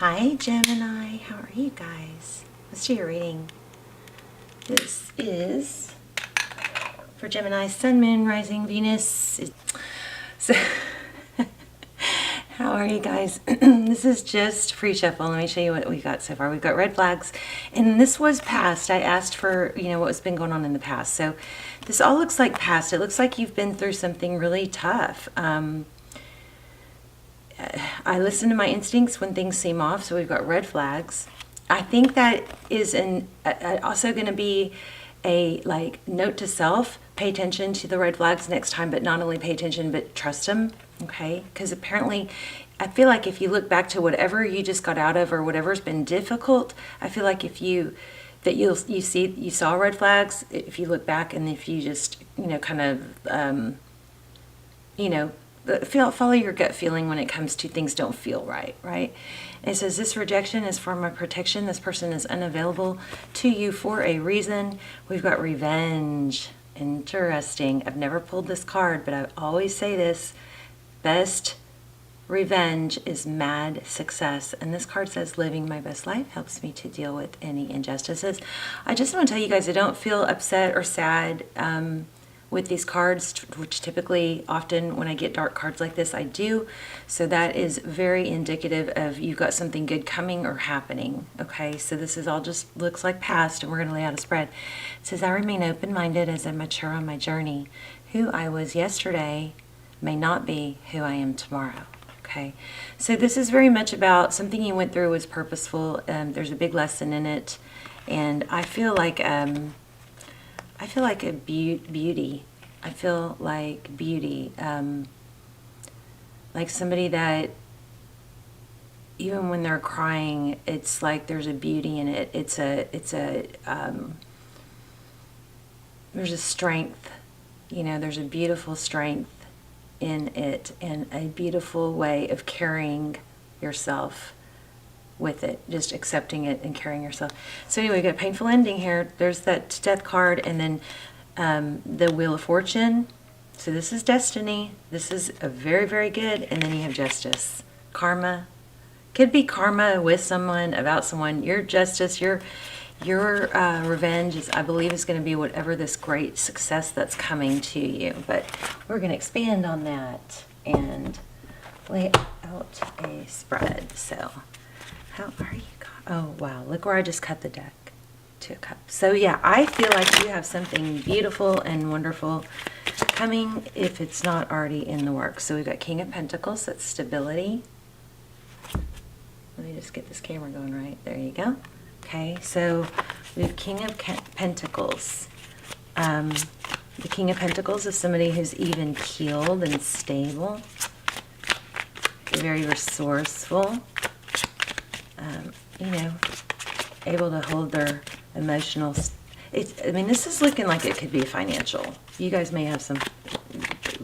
Hi Gemini, how are you guys? Let's do your reading. This is for Gemini, Sun, Moon, Rising, Venus. So, how are you guys? This is just free shuffle. Let me show you what we got so far. We've got red flags, and this was past. I asked for, what's been going on in the past. So this all looks like past. It looks like you've been through something really tough. I listen to my instincts when things seem off, so we've got red flags. I think that is also going to be a note to self. Pay attention to the red flags next time, but not only pay attention, but trust them, okay? Because apparently, I feel like if you look back to whatever you just got out of or whatever's been difficult, I feel like you saw red flags, if you look back and if you just, follow your gut feeling when it comes to things don't feel right, right? It says this rejection is for my protection. This person is unavailable to you for a reason. We've got revenge. Interesting. I've never pulled this card, but I always say this. Best revenge is mad success. And this card says living my best life helps me to deal with any injustices. I just want to tell you guys, I don't feel upset or sad with these cards, which typically often when I get dark cards like this, I do. So that is very indicative of you've got something good coming or happening. Okay, so this is all just looks like past, and we're going to lay out a spread. It says, I remain open-minded as I mature on my journey. Who I was yesterday may not be who I am tomorrow. Okay, so this is very much about something you went through was purposeful. There's a big lesson in it, and I feel like a beauty. I feel like beauty, like somebody that even when they're crying, it's like there's a beauty in it. There's a strength, there's a beautiful strength in it and a beautiful way of carrying yourself with it, just accepting it and carrying yourself. So anyway, we got a painful ending here. There's that death card, and then the Wheel of Fortune. So this is destiny. This is a very, very good. And then you have justice. Karma. Could be karma with someone, about someone. Your justice, your revenge is, I believe, is going to be whatever this great success that's coming to you. But we're going to expand on that and lay out a spread. So how are you? Oh, wow. Look where I just cut the deck. 2 of Cups. So, yeah, I feel like you have something beautiful and wonderful coming if it's not already in the works. So, we've got King of Pentacles. That's stability. Let me just get this camera going right. There you go. Okay, so we have King of Pentacles. The King of Pentacles is somebody who's even keeled and stable. Very resourceful. Able to hold their emotional. This is looking like it could be financial. You guys may have some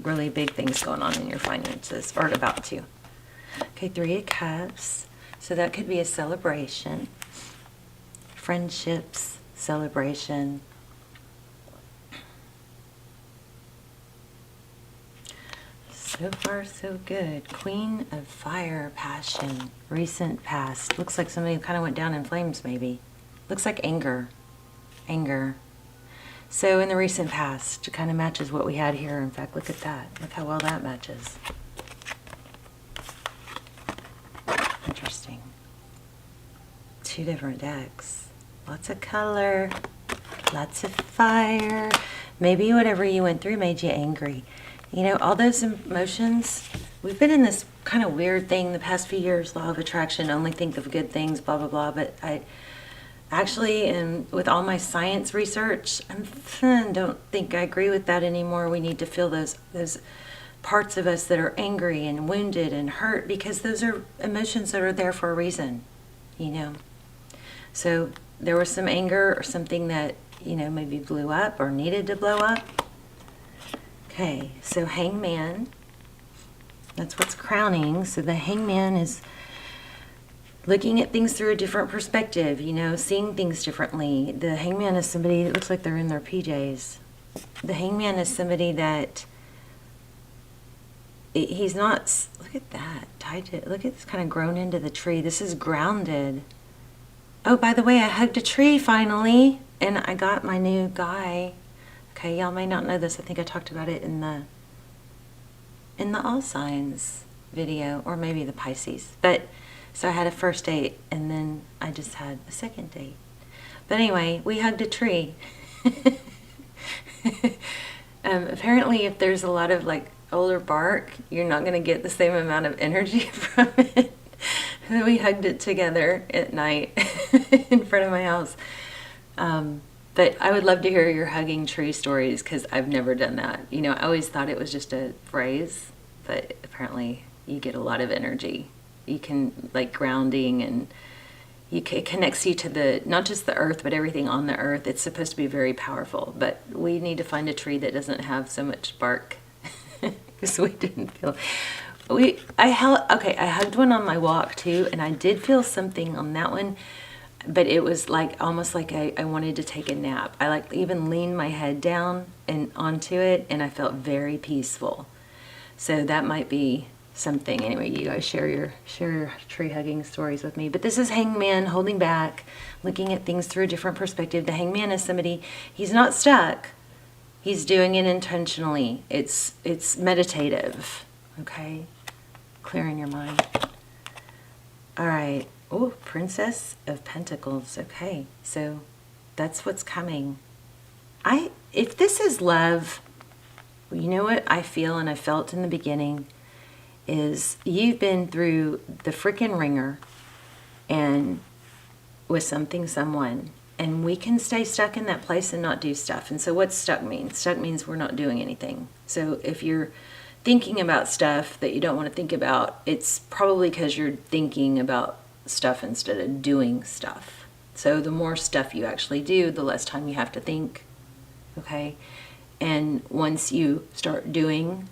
really big things going on in your finances, or about to. Okay, 3 of Cups. So that could be a celebration. Friendships, celebration. So far, so good. Queen of Fire, passion, recent past. Looks like somebody kind of went down in flames, maybe. Looks like anger. Anger. So in the recent past, it kind of matches what we had here. In fact, look at that. Look how well that matches. Interesting. 2 different decks. Lots of color. Lots of fire. Maybe whatever you went through made you angry. All those emotions, we've been in this kind of weird thing the past few years, law of attraction, only think of good things, blah, blah, blah. But I actually, and with all my science research, I don't think I agree with that anymore. We need to feel those parts of us that are angry and wounded and hurt, because those are emotions that are there for a reason, So there was some anger or something that, maybe blew up or needed to blow up. Okay, so Hangman, that's what's crowning. So the Hangman is looking at things through a different perspective, seeing things differently. The Hangman is somebody that looks like they're in their PJs. The Hangman is somebody that he's not, look at that, tied to, look at this, kind of grown into the tree. This is grounded. Oh, by the way, I hugged a tree finally, and I got my new guy. Okay, y'all may not know this. I think I talked about it in the all signs video, or maybe the Pisces. But so I had a first date, and then I just had a second date. But anyway, we hugged a tree. Apparently, if there's a lot of like older bark, you're not going to get the same amount of energy from it. And we hugged it together at night in front of my house. But I would love to hear your hugging tree stories, because I've never done that. You know, I always thought it was just a phrase, but apparently you get a lot of energy. You can, like, grounding, and it connects you to the, not just the earth, but everything on the earth. It's supposed to be very powerful, but we need to find a tree that doesn't have so much bark, because we didn't feel, I hugged one on my walk too, and I did feel something on that one, but it was like almost like I wanted to take a nap. I like even leaned my head down and onto it, and I felt very peaceful. So that might be something. Anyway, you guys share your tree hugging stories with me. But this is Hangman holding back, looking at things through a different perspective. The Hangman is somebody, he's not stuck. He's doing it intentionally. It's meditative. Okay? Clearing your mind. All right. Oh, Princess of Pentacles. Okay. So that's what's coming. If this is love, you know what I feel and I felt in the beginning is you've been through the freaking ringer and with something, someone, and we can stay stuck in that place and not do stuff. And so what's stuck mean? Stuck means we're not doing anything. So if you're thinking about stuff that you don't want to think about, it's probably because you're thinking about stuff instead of doing stuff. So the more stuff you actually do, the less time you have to think. Okay? And once you start doing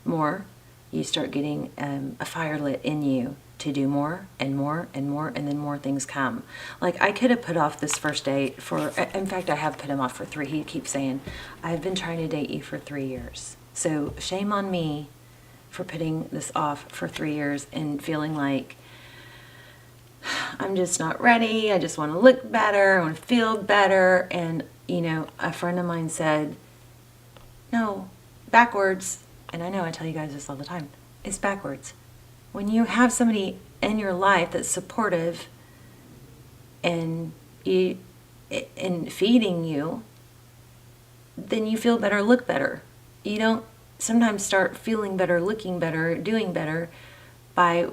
more, you start getting a fire lit in you to do more and more and more, and then more things come. Like, I could have put off this first date for, in fact, I have put him off for 3. He keeps saying, I've been trying to date you for 3 years. So shame on me for putting this off for 3 years and feeling like I'm just not ready. I just want to look better. I want to feel better. And, you know, a friend of mine said, no, backwards. And I know I tell you guys this all the time. It's backwards. When you have somebody in your life that's supportive and feeding you, then you feel better, look better. You don't sometimes start feeling better, looking better, doing better by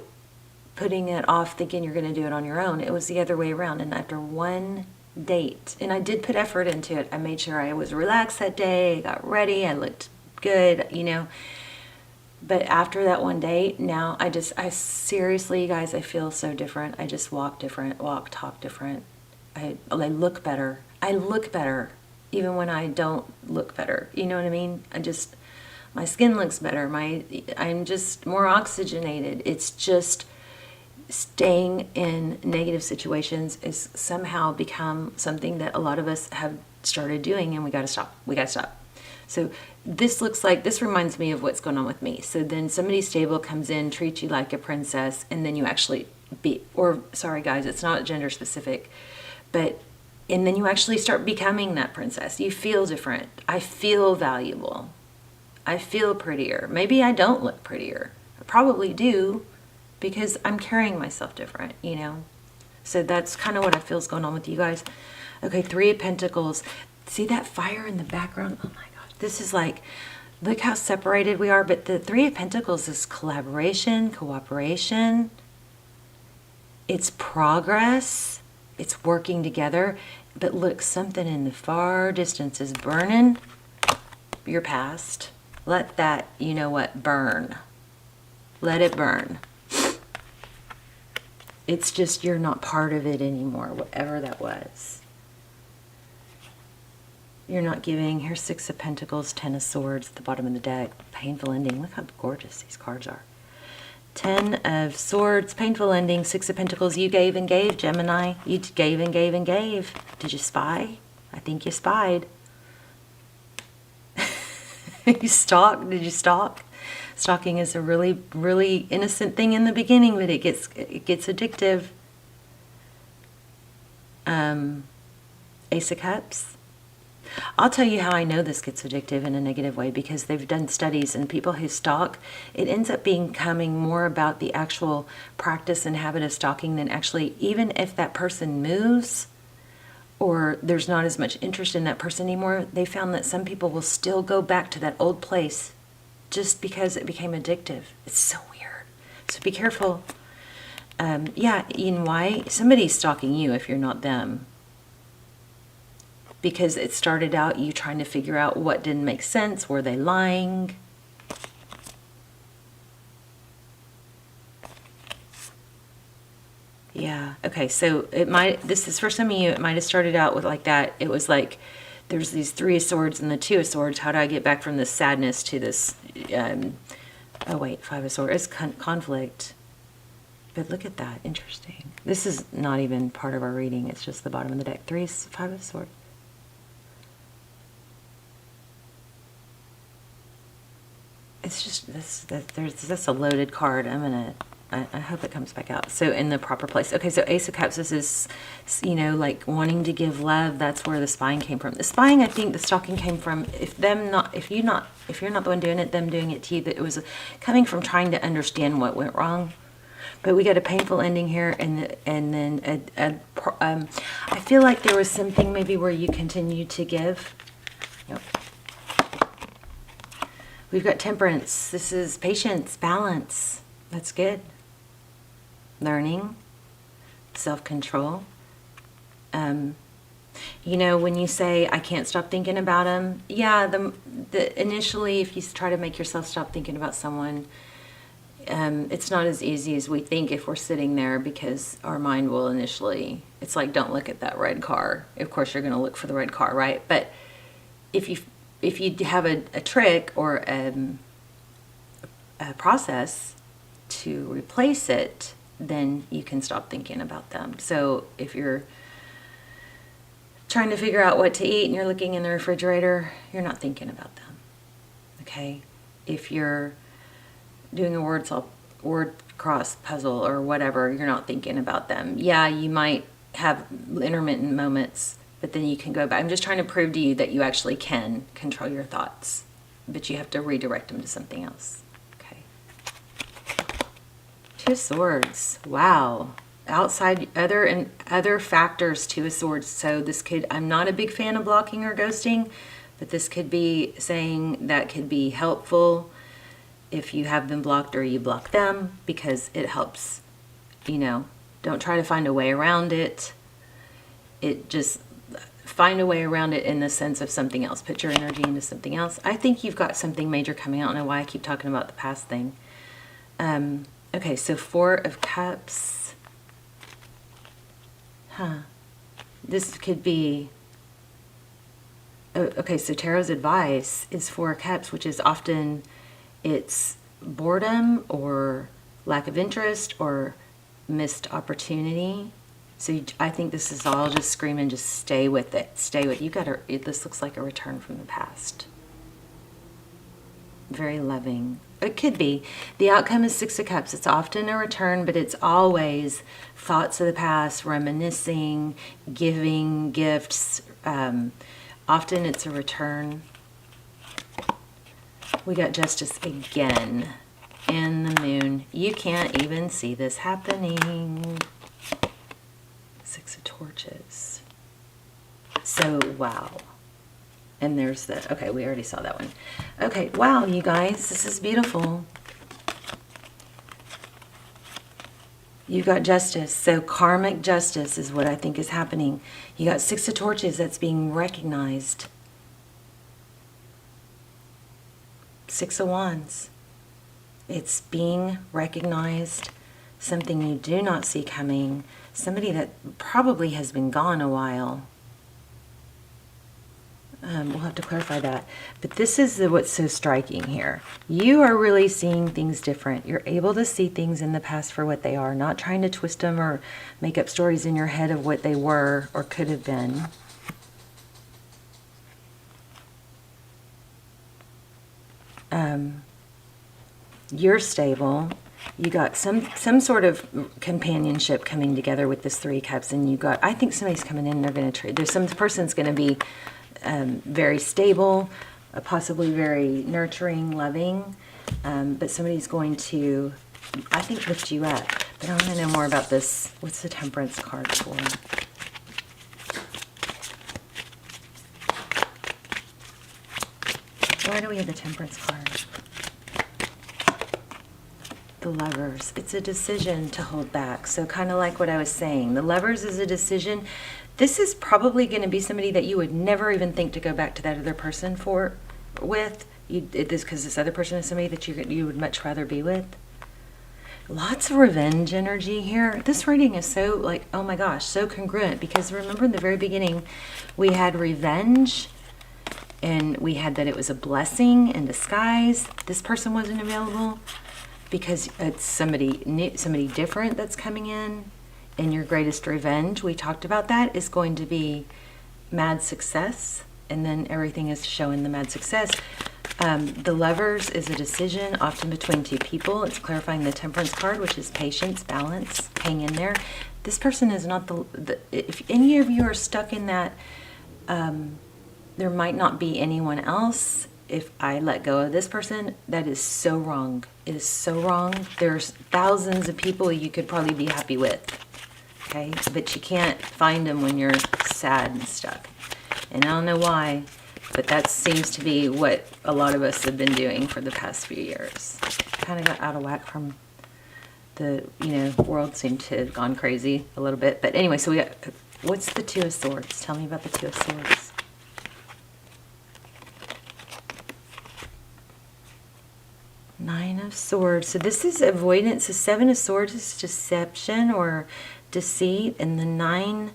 putting it off thinking you're going to do it on your own. It was the other way around. And after one date, and I did put effort into it, I made sure I was relaxed that day, I got ready, I looked good, you know. But after that one date, now I seriously, you guys, I feel so different. I just walk different, talk different. I look better. I look better even when I don't look better. You know what I mean? My skin looks better. I'm just more oxygenated. It's just staying in negative situations is somehow become something that a lot of us have started doing, and we got to stop. We got to stop. So this reminds me of what's going on with me. So then somebody stable comes in, treats you like a princess, and then you actually sorry guys, it's not gender specific, and then you actually start becoming that princess. You feel different. I feel valuable. I feel prettier. Maybe I don't look prettier. I probably do, because I'm carrying myself different, you know. So that's kind of what I feel is going on with you guys. Okay, 3 of Pentacles. See that fire in the background? Oh my gosh. This is like, look how separated we are. But the 3 of Pentacles is collaboration, cooperation. It's progress. It's working together. But look, something in the far distance is burning. Your past. Let that, you know what, burn. Let it burn. It's just you're not part of it anymore, whatever that was. You're not giving. Here's 6 of Pentacles, 10 of Swords at the bottom of the deck. Painful ending. Look how gorgeous these cards are. 10 of Swords, painful ending, 6 of Pentacles. You gave and gave, Gemini. You gave and gave and gave. Did you spy? I think you spied. You stalked? Did you stalk? Stalking is a really, really innocent thing in the beginning, but it gets addictive. Ace of Cups. I'll tell you how I know this gets addictive in a negative way, because they've done studies, and people who stalk, it ends up becoming more about the actual practice and habit of stalking than actually, even if that person moves or there's not as much interest in that person anymore, they found that some people will still go back to that old place just because it became addictive. It's so weird. So be careful. Yeah, you know why? Somebody's stalking you if you're not them. Because it started out you trying to figure out what didn't make sense. Were they lying? Yeah. Okay. So this is for some of you, it might have started out with like that. It was like, there's these 3 of Swords and the 2 of Swords. How do I get back from this sadness to this, 5 of Swords. It's conflict. But look at that. Interesting. This is not even part of our reading. It's just the bottom of the deck. 5 of Swords. It's just that's a loaded card. I hope it comes back out. So in the proper place. Okay, so Ace of Cups, this is, like wanting to give love. That's where the spying came from. The spying, I think the stalking came from, if you're not the one doing it, them doing it to you, that it was coming from trying to understand what went wrong. But we got a painful ending here, and then I feel like there was something maybe where you continue to give. Yep. We've got Temperance. This is patience, balance. That's good. Learning, self-control. When you say, I can't stop thinking about him, yeah, initially, if you try to make yourself stop thinking about someone, it's not as easy as we think if we're sitting there, because our mind will initially, it's like, don't look at that red car. Of course, you're going to look for the red car, right? But if you have a trick or a process to replace it, then you can stop thinking about them. So if you're trying to figure out what to eat and you're looking in the refrigerator, you're not thinking about them. Okay? If you're doing a word cross puzzle or whatever, you're not thinking about them. Yeah, you might have intermittent moments, but then you can go back. I'm just trying to prove to you that you actually can control your thoughts, but you have to redirect them to something else. Okay. 2 of Swords. Wow. Outside other factors, 2 of Swords. So this could, I'm not a big fan of blocking or ghosting, but this could be saying that could be helpful if you have them blocked or you block them, because it helps, don't try to find a way around it. It just, find a way around it in the sense of something else. Put your energy into something else. I think you've got something major coming out. I don't know why I keep talking about the past thing. Okay, so 4 of Cups. This could be... okay, so Tarot's advice is 4 of Cups, which is often, it's boredom or lack of interest or missed opportunity. So I think this is all just screaming, just stay with it. Stay with it. This looks like a return from the past. Very loving. It could be. The outcome is 6 of Cups. It's often a return, but it's always thoughts of the past, reminiscing, giving gifts. Often it's a return. We got Justice again. And the Moon. You can't even see this happening. 6 of Torches. So, wow. And there's the, okay, we already saw that one. Okay, wow, you guys, this is beautiful. You've got Justice. So karmic justice is what I think is happening. You got 6 of Torches that's being recognized. 6 of Wands. It's being recognized. Something you do not see coming. Somebody that probably has been gone a while. We'll have to clarify that. But this is what's so striking here. You are really seeing things different. You're able to see things in the past for what they are, not trying to twist them or make up stories in your head of what they were or could have been. you're stable. You got some sort of companionship coming together with this Three Cups, and you got, I think somebody's coming in and they're going to trade. There's some person's going to be very stable, possibly very nurturing, loving, but somebody's going to, I think, lift you up. But I want to know more about this. What's the Temperance card for? Why do we have the Temperance card? The Lovers. It's a decision to hold back. So kind of like what I was saying. The Lovers is a decision. This is probably going to be somebody that you would never even think to go back to that other person with. Because this other person is somebody that you would much rather be with. Lots of revenge energy here. This reading is so, like, oh my gosh, so congruent. Because remember in the very beginning, we had revenge. And we had that it was a blessing in disguise. This person wasn't available because it's somebody new, somebody different that's coming in. And your greatest revenge, we talked about that, is going to be mad success. And then everything is showing the mad success. The Lovers is a decision often between two people. It's clarifying the Temperance card, which is patience, balance, hang in there. This person is not if any of you are stuck in that, there might not be anyone else. If I let go of this person, that is so wrong. It is so wrong. There's thousands of people you could probably be happy with. Okay? But you can't find them when you're sad and stuck. And I don't know why, but that seems to be what a lot of us have been doing for the past few years. Kind of got out of whack from the, world seemed to have gone crazy a little bit. But anyway, so we got, what's the Two of Swords? Tell me about the Two of Swords. Nine of Swords. So this is avoidance. The Seven of Swords is deception or deceit. And the Nine.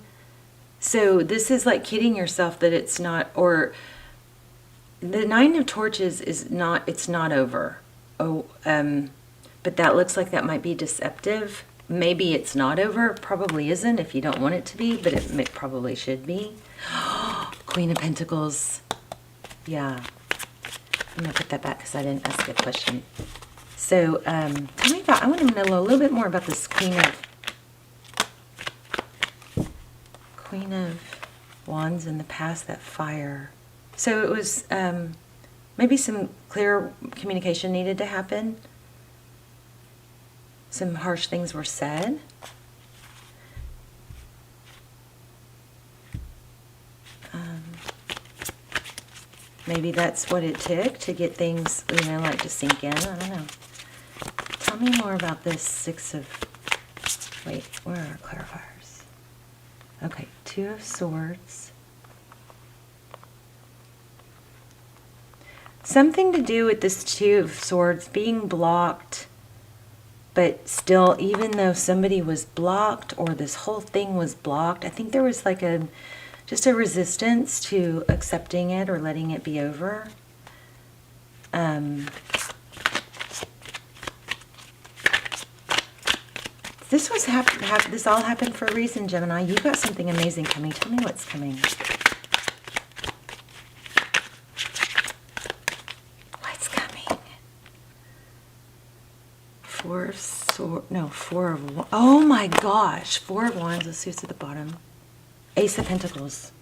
So this is like kidding yourself that it's not, or the Nine of Torches is not, it's not over. Oh, but that looks like that might be deceptive. Maybe it's not over. Probably isn't if you don't want it to be, but it probably should be. Queen of Pentacles. Yeah. I'm going to put that back because I didn't ask a question. So, tell me about, I want to know a little bit more about this Queen of Wands in the past, that fire. So it was, maybe some clear communication needed to happen. Some harsh things were said. Maybe that's what it took to get things, like to sink in. I don't know. Tell me more about this Six of... Wait, where are our clarifiers? Okay, Two of Swords. Something to do with this Two of Swords being blocked, but still, even though somebody was blocked or this whole thing was blocked, I think there was like just a resistance to accepting it or letting it be over. This was this all happened for a reason, Gemini. You got something amazing coming. Tell me what's coming. What's coming? Four of Swords. No, Four of Wands. Oh my gosh. Four of Wands. Let's see what's at the bottom. Ace of Pentacles.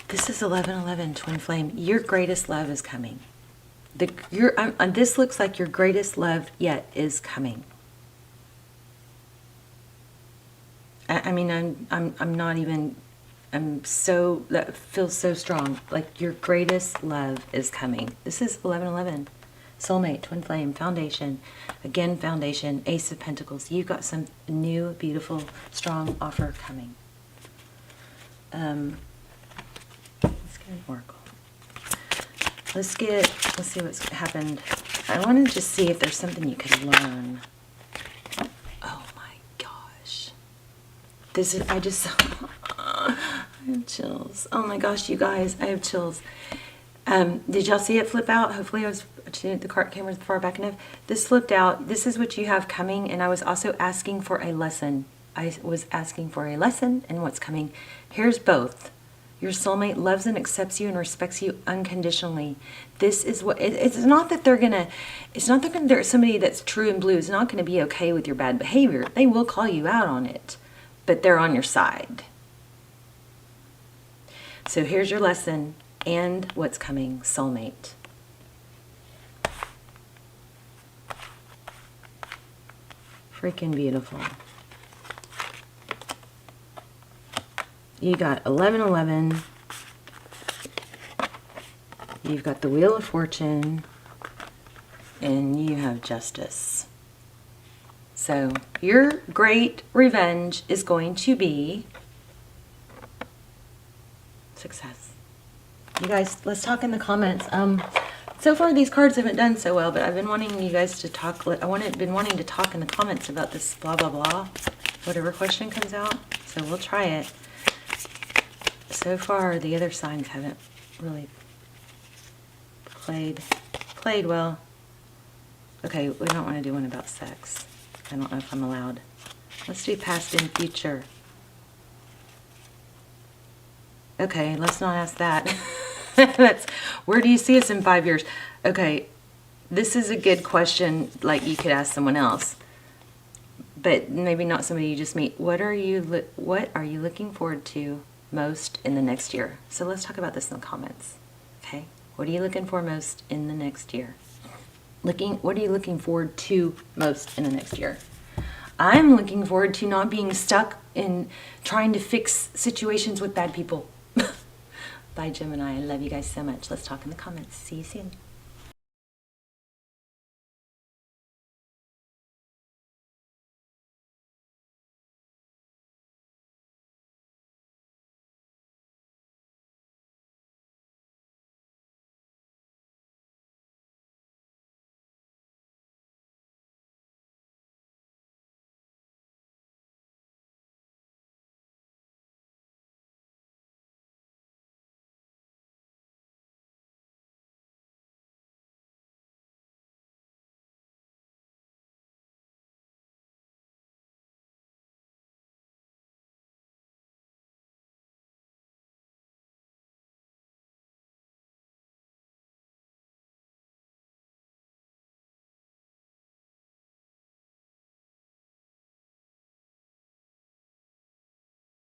This is 1111, Twin Flame. Your greatest love is coming. This looks like your greatest love yet is coming. I mean, I'm not even. That feels so strong. Like your greatest love is coming. This is 1111. Soulmate, Twin Flame, Foundation. Again, Foundation, Ace of Pentacles. You've got some new, beautiful, strong offer coming. Let's get an oracle. Let's see what's happened. I want to just see if there's something you can learn. Oh my gosh. This is, I have chills. Oh my gosh, you guys, I have chills. Did y'all see it flip out? Hopefully the card camera's far back enough. This flipped out. This is what you have coming, and I was also asking for a lesson. I was asking for a lesson and what's coming. Here's both. Your soulmate loves and accepts you and respects you unconditionally. This is what, it's not that they're gonna, it's not that there's somebody that's true and blue is not gonna be okay with your bad behavior. They will call you out on it, but they're on your side. So here's your lesson and what's coming, soulmate. Freaking beautiful. You got 1111. You've got the Wheel of Fortune. And you have Justice. So your great revenge is going to be success. You guys, let's talk in the comments. So far these cards haven't done so well, but I've been wanting you guys to talk. Been wanting to talk in the comments about this blah blah blah, whatever question comes out. So we'll try it. So far the other signs haven't really played well. Okay, we don't want to do one about sex. I don't know if I'm allowed. Let's do past and future. Okay, let's not ask that. That's, where do you see us in 5 years? Okay, this is a good question, like you could ask someone else, but maybe not somebody you just meet. What are you looking forward to most in the next year? So let's talk about this in the comments. Okay, what are you looking for most in the next year? What are you looking forward to most in the next year? I'm looking forward to not being stuck in trying to fix situations with bad people. Bye, Gemini. I love you guys so much. Let's talk in the comments. See you soon.